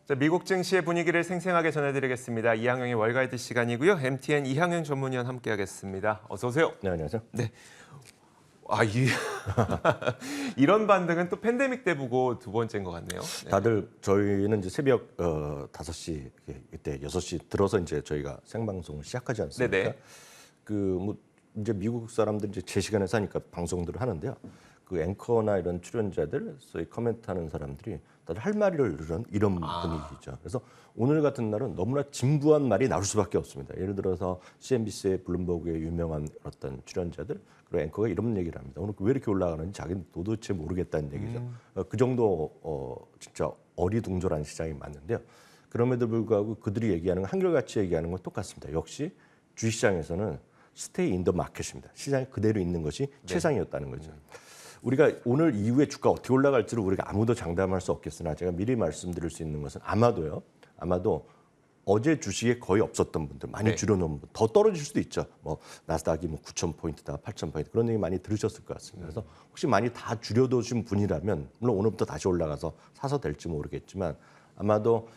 자, 미국 증시의 분위기를 생생하게 전해드리겠습니다. 이항영의 월가이드 시간이고요. MTN 이항영 전문위원 함께하겠습니다. 어서 오세요. 네, 안녕하세요. 네. 이런 반등은 또 팬데믹 때 보고 두 번째인 것 같네요. 네. 다들 저희는 이제 새벽 5시 이때 6시 들어서 이제 저희가 생방송을 시작하지 않습니까? 네네. 뭐 이제 미국 사람들 이제 제 시간에서 하니까 방송들을 하는데요. 그 앵커나 이런 출연자들, 소위 커멘트하는 사람들이 다들 할 말을 이런 분위기죠. 그래서 오늘 같은 날은 너무나 진부한 말이 나올 수밖에 없습니다. 예를 들어서 CNBC의 블룸버그의 유명한 어떤 출연자들 그리고 앵커가 이런 얘기를 합니다. 오늘 왜 이렇게 올라가는지 자기는 도대체 모르겠다는 얘기죠. 그 정도 진짜 어리둥절한 시장이 맞는데요. 그럼에도 불구하고 그들이 얘기하는 건 한결같이 얘기하는 건 똑같습니다. 역시 주식시장에서는 스테이 인 더 마켓입니다. 시장이 그대로 있는 것이 최상이었다는 거죠. 우리가 오늘 이후에 주가 어떻게 올라갈지를 우리가 아무도 장담할 수 없겠으나 제가 미리 말씀드릴 수 있는 것은 아마도 어제 주식에 거의 없었던 분들, 많이 줄여놓은 분, 더 떨어질 수도 있죠. 뭐 나스닥이 뭐 9,000포인트다, 8,000포인트 그런 얘기 많이 들으셨을 것 같습니다. 그래서 혹시 많이 다 줄여두신 분이라면 물론 오늘부터 다시 올라가서 사서 될지 모르겠지만 아마도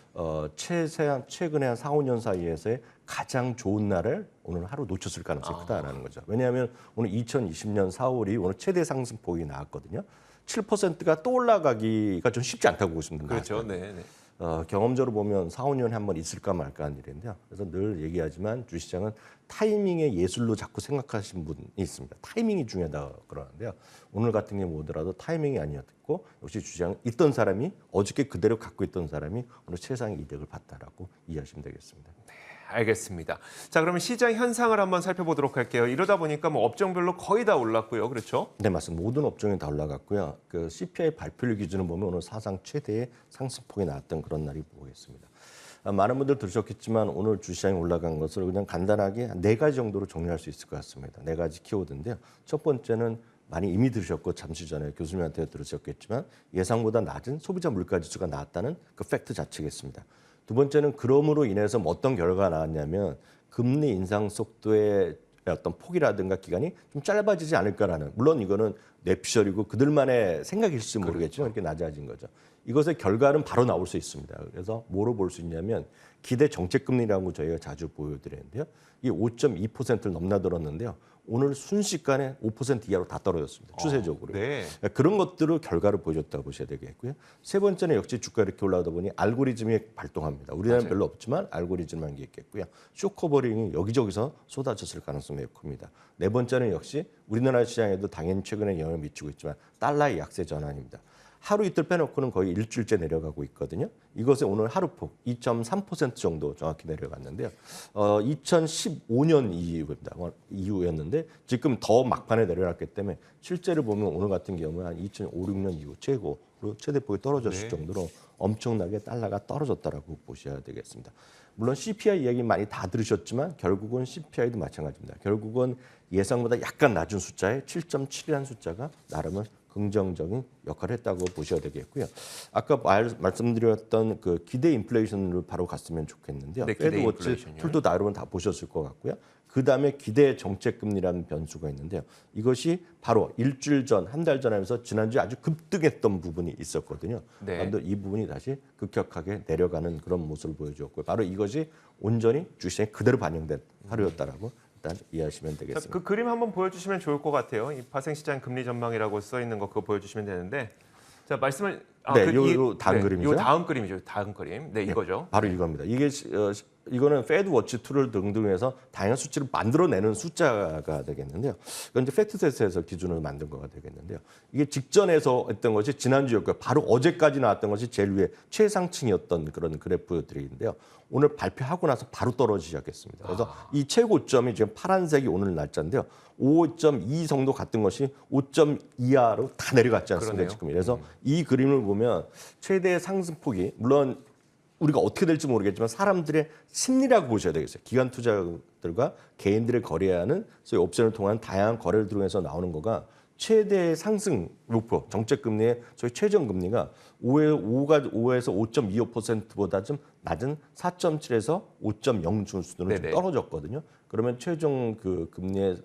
최근에 한 4, 5년 사이에서의 가장 좋은 날을 오늘 하루 놓쳤을 가능성이 크다라는 거죠. 왜냐하면 오늘 2020년 4월이 오늘 최대 상승폭이 나왔거든요. 7%가 또 올라가기가 좀 쉽지 않다고 보시면 됩니다. 그렇죠. 네. 경험적으로 보면 4, 5년에 한 번 있을까 말까 하는 일인데요. 그래서 늘 얘기하지만 주시장은 타이밍의 예술로 자꾸 생각하시는 분이 있습니다. 타이밍이 중요하다고 그러는데요. 오늘 같은 경우 보더라도 타이밍이 아니었고 역시 주시장 있던 사람이 어저께 그대로 갖고 있던 사람이 오늘 최상의 이득을 봤다라고 이해하시면 되겠습니다. 알겠습니다. 자, 그러면 시장 현상을 한번 살펴보도록 할게요. 이러다 보니까 뭐 업종별로 거의 다 올랐고요. 그렇죠? 네, 맞습니다. 모든 업종이 다 올라갔고요. 그 CPI 발표일 기준으로 보면 오늘 사상 최대의 상승폭이 나왔던 그런 날이 보겠습니다. 많은 분들 들으셨겠지만 오늘 주시장이 올라간 것을 그냥 간단하게 한 4가지 정도로 정리할 수 있을 것 같습니다. 4가지 키워드인데요. 첫 번째는 많이 이미 들으셨고 잠시 전에 교수님한테 들으셨겠지만 예상보다 낮은 소비자 물가지수가 나왔다는 그 팩트 자체겠습니다. 두 번째는 그럼으로 인해서 뭐 어떤 결과가 나왔냐면 금리 인상 속도의 어떤 폭이라든가 기간이 좀 짧아지지 않을까라는, 물론 이거는 뇌피셜이고 그들만의 생각일지 모르겠지만 이렇게 낮아진 거죠. 이것의 결과는 바로 나올 수 있습니다. 그래서 뭐로 볼 수 있냐면 기대 정책금리라고 저희가 자주 보여드리는데요. 이 5.2%를 넘나들었는데요. 오늘 순식간에 5% 이하로 다 떨어졌습니다. 추세적으로. 네. 그런 것들을 결과를 보여줬다고 보셔야 되겠고요. 세 번째는 역시 주가 이렇게 올라오다 보니 알고리즘이 발동합니다. 우리나라는 별로 없지만 알고리즘만 게 있겠고요. 쇼커버링이 여기저기서 쏟아졌을 가능성이 매우 큽니다. 네 번째는 역시 우리나라 시장에도 당연히 최근에 영향을 미치고 있지만 달러의 약세 전환입니다. 하루 이틀 빼놓고는 거의 일주일째 내려가고 있거든요. 이것의 오늘 하루폭 2.3% 정도 정확히 내려갔는데요. 2015년 이후였는데 지금 더 막판에 내려갔기 때문에 실제로 보면 오늘 같은 경우는 한 2005, 6년 이후 최고로 최대폭이 떨어졌을 정도로 엄청나게 달러가 떨어졌다라고 보셔야 되겠습니다. 물론 CPI 이야기 많이 다 들으셨지만 결국은 CPI도 마찬가지입니다. 결국은 예상보다 약간 낮은 숫자에 7.7이라는 숫자가 나름은 긍정적인 역할을 했다고 보셔야 되겠고요. 아까 말씀드렸던 그 기대 인플레이션으로 바로 갔으면 좋겠는데요. 네, 페드 워치 툴도 여러분 다 보셨을 것 같고요. 그다음에 기대 정책금리라는 변수가 있는데요. 이것이 바로 일주일 전, 한 달 전 하면서 지난주에 아주 급등했던 부분이 있었거든요. 그런데 이 부분이 다시 급격하게 내려가는 그런 모습을 보여주었고요. 바로 이것이 온전히 주식시장에 그대로 반영된 하루였다라고 일단 이해하시면 되겠습니다. 자, 그 그림 한번 보여주시면 좋을 것 같아요. 이 파생시장 금리 전망이라고 써 있는 거 그거 보여주시면 되는데, 자 말씀을 요 다음 그림이죠. 요 다음 그림이죠. 다음 그림. 네, 이거죠. 바로 이겁니다. 이거는 페드 워치 툴을 등등해서 다양한 수치를 만들어내는 숫자가 되겠는데요. 이건 이제 팩트셋에서 기준으로 만든 거가 되겠는데요. 이게 직전에서 했던 것이 지난주였고요. 바로 어제까지 나왔던 것이 제일 위에 최상층이었던 그런 그래프들인데요. 오늘 발표하고 나서 바로 떨어지기 시작했습니다. 그래서 이 최고점이 지금 파란색이 오늘 날짜인데요. 5.2 정도 갔던 것이 5.2 이하로 다 내려갔지 않습니까? 그러네요. 지금. 그래서 이 그림을 보면 최대 상승폭이 물론 우리가 어떻게 될지 모르겠지만 사람들의 심리라고 보셔야 되겠어요. 기관 투자들과 개인들의 거래하는 소위 옵션을 통한 다양한 거래를 통해서 나오는 거가 최대 상승 목표, 정책금리의 소위 최저금리가 5에서 5.25%보다 좀 낮은 4.7에서 5.0 수준으로 좀 떨어졌거든요. 그러면 최종 그 금리의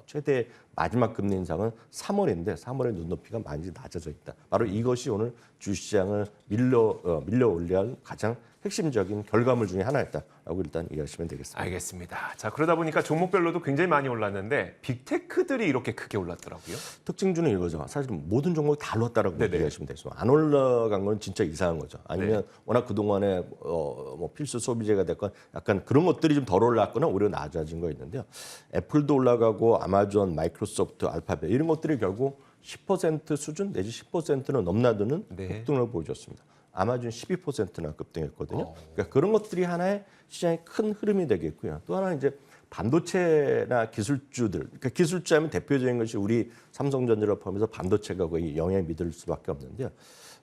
최대 마지막 금리 인상은 3월인데 3월의 눈높이가 많이 낮아져 있다. 바로 이것이 오늘 주시장을 밀려 올릴 가장 핵심적인 결과물 중에 하나였다라고 일단 이해하시면 되겠습니다. 알겠습니다. 자, 그러다 보니까 종목별로도 굉장히 많이 올랐는데 빅테크들이 이렇게 크게 올랐더라고요. 특징주는 이거죠. 사실 모든 종목이 다 올랐다라고 네네. 이해하시면 되겠습니다. 안 올라간 건 진짜 이상한 거죠. 아니면 네. 워낙 그동안에 뭐 필수 소비재가 됐건 약간 그런 것들이 좀 덜 올랐거나 오히려 낮아진 거 있는데요. 애플도 올라가고 아마존, 마이크로소프트, 알파벳 이런 것들이 결국 10% 수준 내지 10%는 넘나드는 네. 급등을 보여줬습니다. 아마존 12%나 급등했거든요. 그러니까 그런 것들이 하나의 시장의 큰 흐름이 되겠고요. 또 하나는 이제 반도체나 기술주들, 그러니까 기술주 하면 대표적인 것이 우리 삼성전자를 포함해서 반도체가 거의 영향을 믿을 수밖에 없는데요.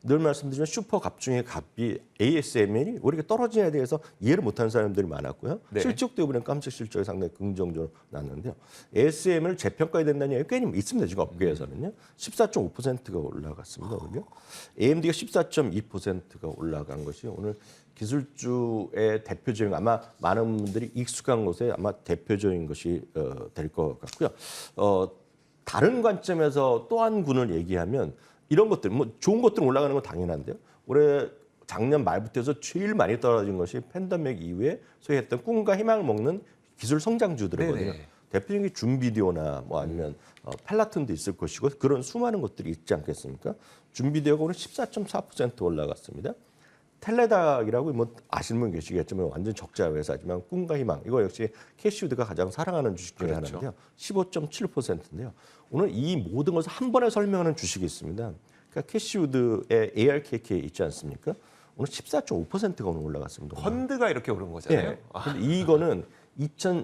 늘 말씀드리면 슈퍼 갑 중에 갑이 ASML이 왜 이렇게 떨어지냐에 대해서 이해를 못하는 사람들이 많았고요. 네. 실적도 이번에 깜짝 실적이 상당히 긍정적으로 났는데요. ASML 재평가해야 된다는 얘기가 꽤 있습니다. 지금 업계에서는요. 14.5%가 올라갔습니다. 오늘요. AMD가 14.2%가 올라간 것이 오늘 기술주의 대표적인 아마 많은 분들이 익숙한 곳에 아마 대표적인 것이 될 것 같고요. 다른 관점에서 또 한 군을 얘기하면 이런 것들, 뭐 좋은 것들은 올라가는 건 당연한데요. 올해 작년 말부터 해서 제일 많이 떨어진 것이 팬데믹 이후에 소위 했던 꿈과 희망을 먹는 기술 성장주들이거든요. 네네. 대표적인 줌비디오나 뭐 아니면 펠라톤도 있을 것이고 그런 수많은 것들이 있지 않겠습니까? 줌비디오가 오늘 14.4% 올라갔습니다. 텔레닥이라고 뭐 아시는 분 계시겠지만 완전 적자 회사지만 꿈과 희망 이거 역시 캐시우드가 가장 사랑하는 주식 중에 그렇죠. 하나인데요. 15.7%인데요. 오늘 이 모든 것을 한 번에 설명하는 주식이 있습니다. 그러니까 캐시우드의 ARKK 있지 않습니까? 오늘 14.5%가 오늘 올라갔습니다. 펀드가 이렇게 오른 거잖아요. 네. 근데 이거는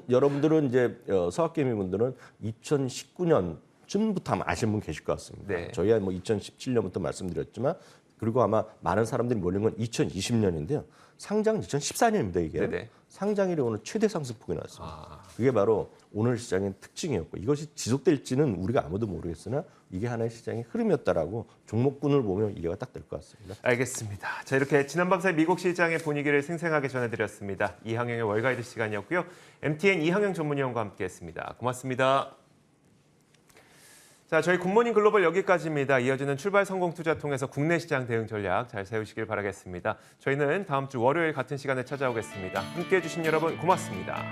여러분들은 이제 서학개미 분들은 2019년쯤부터 아마 아시는 분 계실 것 같습니다. 네. 저희가 뭐 2017년부터 말씀드렸지만 그리고 아마 많은 사람들이 몰린 건 2020년인데요. 상장 2014년입니다 이게. 네네. 상장일이 오늘 최대 상승폭이 나왔습니다. 아. 그게 바로 오늘 시장의 특징이었고 이것이 지속될지는 우리가 아무도 모르겠으나 이게 하나의 시장의 흐름이었다라고 종목군을 보면 이해가 딱 될 것 같습니다. 알겠습니다. 자, 이렇게 지난밤 사이 미국 시장의 분위기를 생생하게 전해드렸습니다. 이항영의 월가이드 시간이었고요. MTN 이항영 전문위원과 함께했습니다. 고맙습니다. 자, 저희 굿모닝 글로벌 여기까지입니다. 이어지는 출발 성공 투자 통해서 국내 시장 대응 전략 잘 세우시길 바라겠습니다. 저희는 다음 주 월요일 같은 시간에 찾아오겠습니다. 함께해 주신 여러분 고맙습니다.